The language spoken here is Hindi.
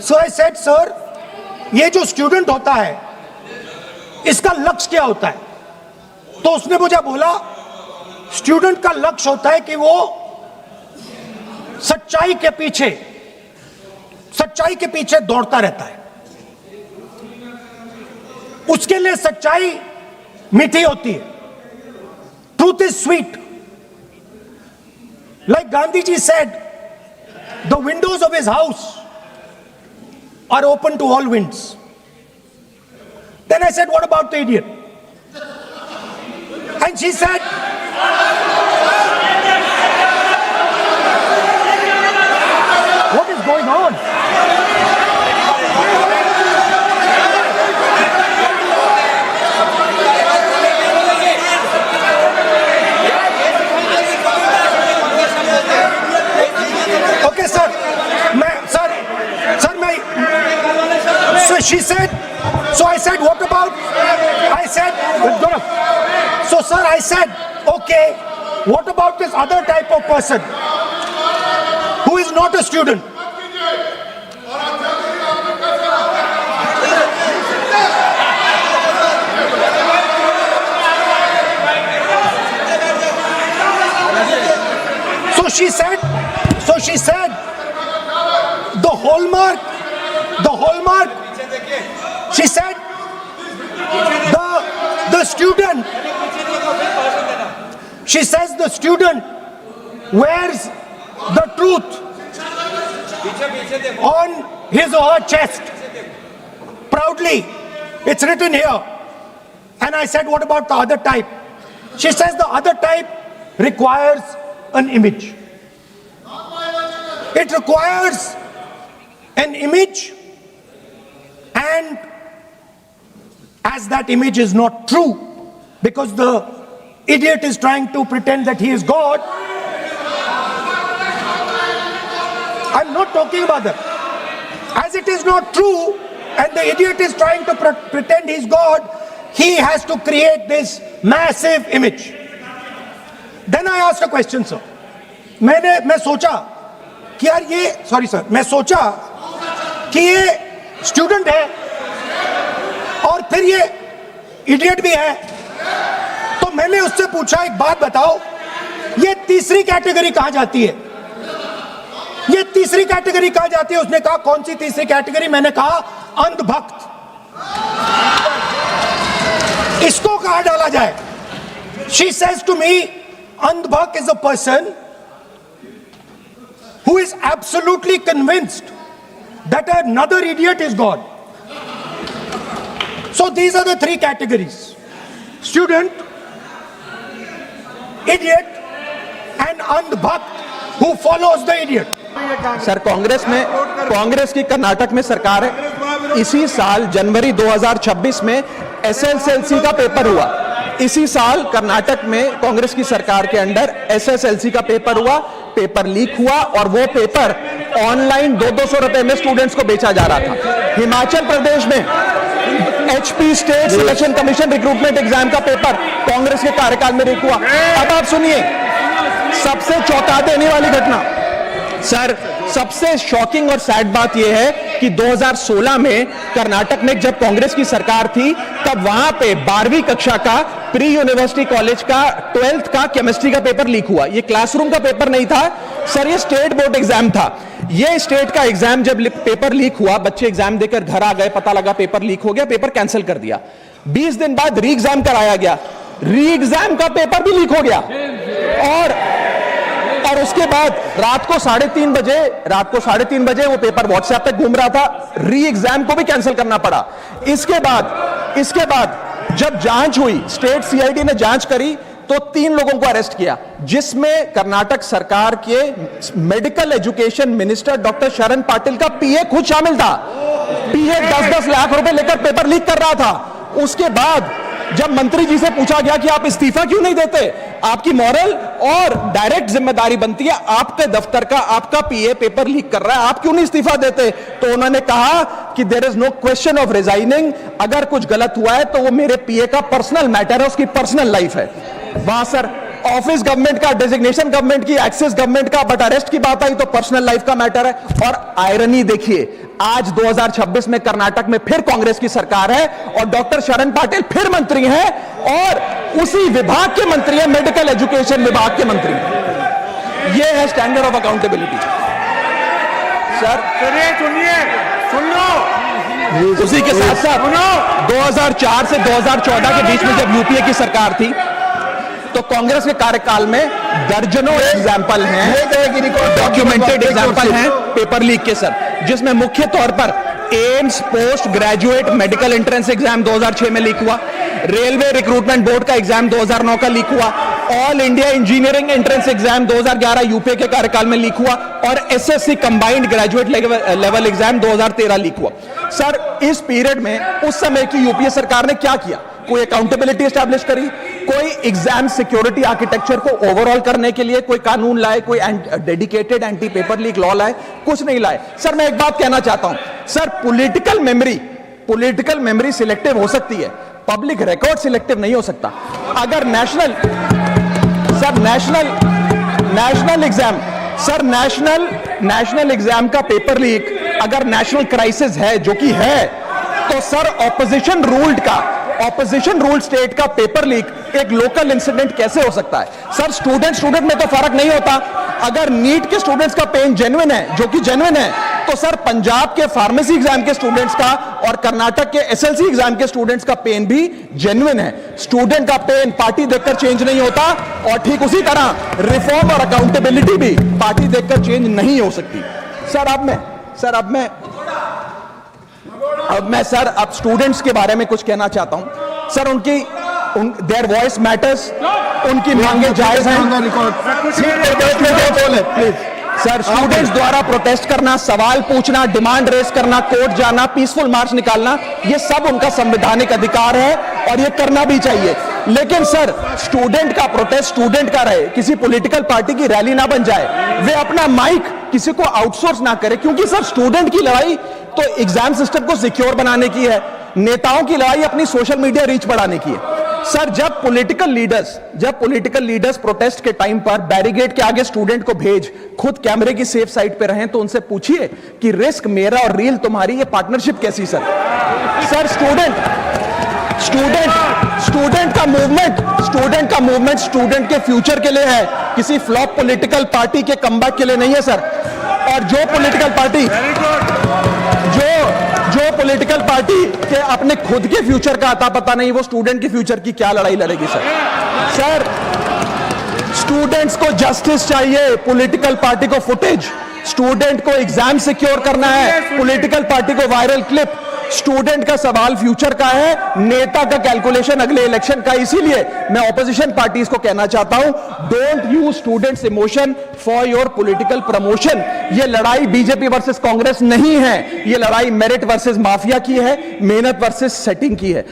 So I said, sir, ये जो स्टूडेंट होता है इसका लक्ष्य क्या होता है? तो उसने मुझे बोला स्टूडेंट का लक्ष्य होता है कि वो सच्चाई के पीछे दौड़ता रहता है। उसके लिए सच्चाई मीठी होती है। Truth is sweet. Like Gandhi ji said, the windows of his house are open to all winds. Then I said, what about the idiot? And she said, what is going on? Okay, sir. So she said, so I said, what about, I said, so sir, I said, okay, what about this other type of person who is not a student? So she said, the hallmark, she said, the student, she says the student wears the truth on his or her chest proudly. It's written here. And I said, what about the other type? She says the other type requires an image. It requires an image, and as that image is not true, because the idiot is trying to pretend that he is God. I'm not talking about that. As it is not true, and the idiot is trying to pretend he's God, he has to create this massive image. Then I asked a question, sir. मैं सोचा कि यार ये, sorry sir, मैं सोचा कि ये स्टूडेंट है और फिर ये इडियट भी है, तो मैंने उससे पूछा, एक बात बताओ, ये तीसरी कैटेगरी कहां जाती है? ये तीसरी कैटेगरी कहां जाती है? उसने कहा, कौन सी तीसरी कैटेगरी? मैंने कहा, अंधभक्त। इसको कहां डाला जाए? She says to me, अंधभक्त is a person who is absolutely convinced that another idiot is God. So these are the three categories: student, idiot, and andhbhakt who follows the idiot. Sir, Congress की कर्नाटक में सरकार है। इसी साल जनवरी 2026 में एसएसएलसी का पेपर हुआ। इसी साल कर्नाटक में कांग्रेस की सरकार के अंडर एसएसएलसी का पेपर हुआ, पेपर लीक हुआ और वो पेपर ऑनलाइन 200 रुपए में स्टूडेंट्स को बेचा जा रहा था। हिमाचल प्रदेश में HP state selection commission recruitment exam का पेपर कांग्रेस के कार्यकाल में लीक हुआ। अब आप सुनिए सबसे चौंका देने वाली घटना। सर, सबसे शॉकिंग और सैड बात यह है कि 2016 में कर्नाटक में जब कांग्रेस की सरकार थी, तब वहां पे 12वीं कक्षा का प्री यूनिवर्सिटी कॉलेज का 12th का केमिस्ट्री का पेपर लीक हुआ। ये क्लासरूम का पेपर नहीं था सर, ये स्टेट बोर्ड एग्जाम था। ये स्टेट का एग्जाम जब पेपर लीक हुआ, बच्चे एग्जाम देकर घर आ गए, पता लगा पेपर लीक हो गया, पेपर कैंसिल कर दिया। 20 दिन बाद री एग्जाम कराया गया, री एग्जाम का पेपर भी लीक हो गया और उसके बाद रात को 3:30 बजे वो पेपर व्हाट्सएप पे घूम रहा था, री एग्जाम को भी कैंसिल करना पड़ा। इसके बाद जब जांच हुई, स्टेट सीआईडी ने जांच करी, तो 3 लोगों को अरेस्ट किया, जिसमें कर्नाटक सरकार के मेडिकल एजुकेशन मिनिस्टर डॉक्टर शरण पाटिल का पीए खुद शामिल था। पीए 10-10 लाख रुपए लेकर पेपर लीक कर रहा था। उसके बाद जब मंत्री जी से पूछा गया कि आप इस्तीफा क्यों नहीं देते, आपकी मॉरल और डायरेक्ट जिम्मेदारी बनती है, आपके दफ्तर का आपका पीए पेपर लीक कर रहा है, आप क्यों नहीं इस्तीफा देते? तो उन्होंने कहा कि there is no question of resigning, अगर कुछ गलत हुआ है तो वो मेरे पीए का पर्सनल मैटर है, उसकी पर्सनल लाइफ है। वहां सर ऑफिस गवर्नमेंट का, डेजिग्नेशन गवर्नमेंट की, एक्सेस गवर्नमेंट का, बट अरेस्ट की बात आई तो पर्सनल लाइफ का मैटर है। और आयरनी देखिए, आज 2026 में कर्नाटक में फिर कांग्रेस की सरकार है और डॉक्टर शरण पाटिल फिर मंत्री हैं और उसी विभाग के मंत्री हैं, मेडिकल एजुकेशन विभाग के मंत्री हैं। यह है स्टैंडर्ड ऑफ अकाउंटेबिलिटी। सर सुनिए, सुन लो। उसी के साथ साथ 2004 से 2014 के बीच में जब यूपीए की सरकार थी तो कांग्रेस के कार्यकाल में दर्जनों एग्जाम्पल हैं, डॉक्यूमेंटेड एग्जाम्पल हैं पेपर लीक के सर, जिसमें मुख्य तौर पर AIIMS post graduate medical entrance exam 2006 में लीक हुआ, रेलवे रिक्रूटमेंट बोर्ड का एग्जाम 2009 का लीक हुआ, all India engineering entrance exam 2011 UPA के कार्यकाल में लीक हुआ और SSC combined graduate level exam 2013 leak हुआ। सर इस पीरियड में उस समय की यूपीए सरकार ने क्या किया? कोई अकाउंटेबिलिटी एस्टैब्लिश करी, कोई एग्जाम सिक्योरिटी आर्किटेक्चर को ओवरऑल करने के लिए कोई कानून लाए, कोई dedicated anti paper leak law लाए? कुछ नहीं लाए। सर मैं एक बात कहना चाहता हूं, सर पॉलिटिकल मेमोरी सिलेक्टिव हो सकती है, पब्लिक रिकॉर्ड सिलेक्टिव नहीं हो सकता। अगर नेशनल एग्जाम का पेपर लीक अगर नेशनल क्राइसिस है, जो कि है, तो सर ऑपोजिशन रूल्ड स्टेट का पेपर लीक एक लोकल इंसिडेंट कैसे हो सकता है? सर स्टूडेंट में तो फर्क नहीं होता। अगर नीट के स्टूडेंट्स का पेन जेन्युइन है, जो कि जेन्युइन है, तो सर पंजाब के फार्मेसी एग्जाम के स्टूडेंट्स का और कर्नाटक के एसएलसी एग्जाम के स्टूडेंट्स का पेन भी जेन्युइन है। स्टूडेंट का पेन पार्टी देखकर चेंज नहीं होता और ठीक उसी तरह रिफॉर्म और अकाउंटेबिलिटी भी पार्टी देखकर चेंज नहीं हो सकती। अब मैं स्टूडेंट्स के बारे में कुछ कहना चाहता हूं। सर देयर वॉइस मैटर्स, उनकी मांगे जायज हैं। सर स्टूडेंट्स द्वारा प्रोटेस्ट करना, सवाल पूछना, डिमांड रेस करना, कोर्ट जाना, पीसफुल मार्च निकालना, ये सब उनका संवैधानिक अधिकार है और ये करना भी चाहिए। लेकिन सर स्टूडेंट का प्रोटेस्ट स्टूडेंट का रहे, किसी पॉलिटिकल पार्टी की रैली ना बन जाए, वे अपना माइक किसी को आउटसोर्स ना करे, क्योंकि सर स्टूडेंट की लड़ाई तो एग्जाम सिस्टम को सिक्योर बनाने की है, नेताओं की लड़ाई अपनी सोशल मीडिया रीच बढ़ाने की है। सर जब पॉलिटिकल लीडर्स प्रोटेस्ट के टाइम पर बैरिकेड के आगे स्टूडेंट को भेज खुद कैमरे की सेफ साइड पे रहें, तो उनसे पूछिए कि रिस्क मेरा और रील तुम्हारी, ये पार्टनरशिप कैसी? सर स्टूडेंट का मूवमेंट स्टूडेंट के फ्यूचर के लिए है, किसी फ्लॉप पॉलिटिकल पार्टी के कमबैक के लिए नहीं है सर। और जो पॉलिटिकल पार्टी के अपने खुद के फ्यूचर का आता पता नहीं, वो स्टूडेंट के फ्यूचर की क्या लड़ाई लड़ेगी सर? स्टूडेंट्स को जस्टिस चाहिए, पॉलिटिकल पार्टी को फुटेज। स्टूडेंट को एग्जाम सिक्योर करना है, पॉलिटिकल पार्टी को वायरल क्लिप। स्टूडेंट का सवाल फ्यूचर का है, नेता का कैलकुलेशन अगले इलेक्शन का। इसीलिए मैं ऑपोजिशन पार्टीज को कहना चाहता हूं, don't use students emotion for your political promotion. ये लड़ाई बीजेपी वर्सेस कांग्रेस नहीं है, ये लड़ाई मेरिट वर्सेस माफिया की है, मेहनत वर्सेस सेटिंग की है।